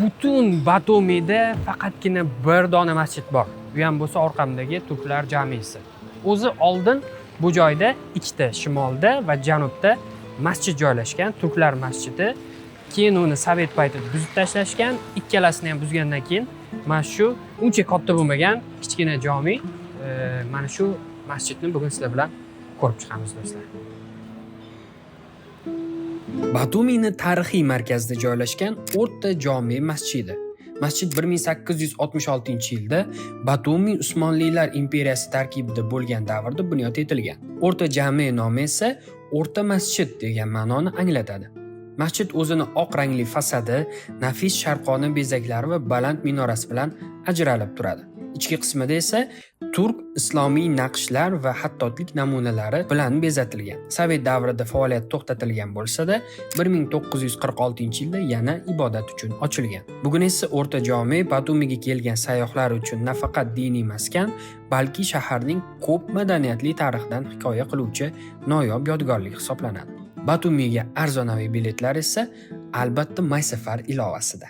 Butun Batumida faqatgina bir dona masjid bor. Bu ham bo'lsa orqamdagi turklar jamiysi. O'zi oldin bu joyda ikkita shimolda va janubda masjid joylashgan, turklar masjidi. Keyin uni sovet paytida buzib tashlashgan, ikkalasini ham buzgandan keyin mana shu uncha katta bo'lmagan kichkina jomi, mana shu masjidni bugun sizlar bilan ko'rib chiqamiz do'stlar. Batumining tarixiy markazida joylashgan O'rta Jome masjidi. Masjid 1866-yilda Batumi Usmonlilar imperiyasi tarkibida bo'lgan davrda bunyod etilgan. O'rta Jame nomi esa O'rta masjid degan ma'noni anglatadi. Masjid o'zini oq rangli fasadi, nafis sharqona bezaklari va baland minorasi bilan ajralib turadi. Ichki qismida esa turk islomiy naqshlar va hattotlik namunalari bilan bezatilgan. Sovet davrida faoliyat to'xtatilgan bo'lsa-da, 1946-yilda yana ibodat uchun ochilgan. Bugun esa O'rta Jome Batumiga kelgan sayyohlar uchun nafaqat diniy maskan, balki shaharning ko'p madaniyatli tarixidan hikoya qiluvchi noyob yodgorlik hisoblanadi. Batumiga arzonaviy biletlar esa albatta MySafar ilovasida.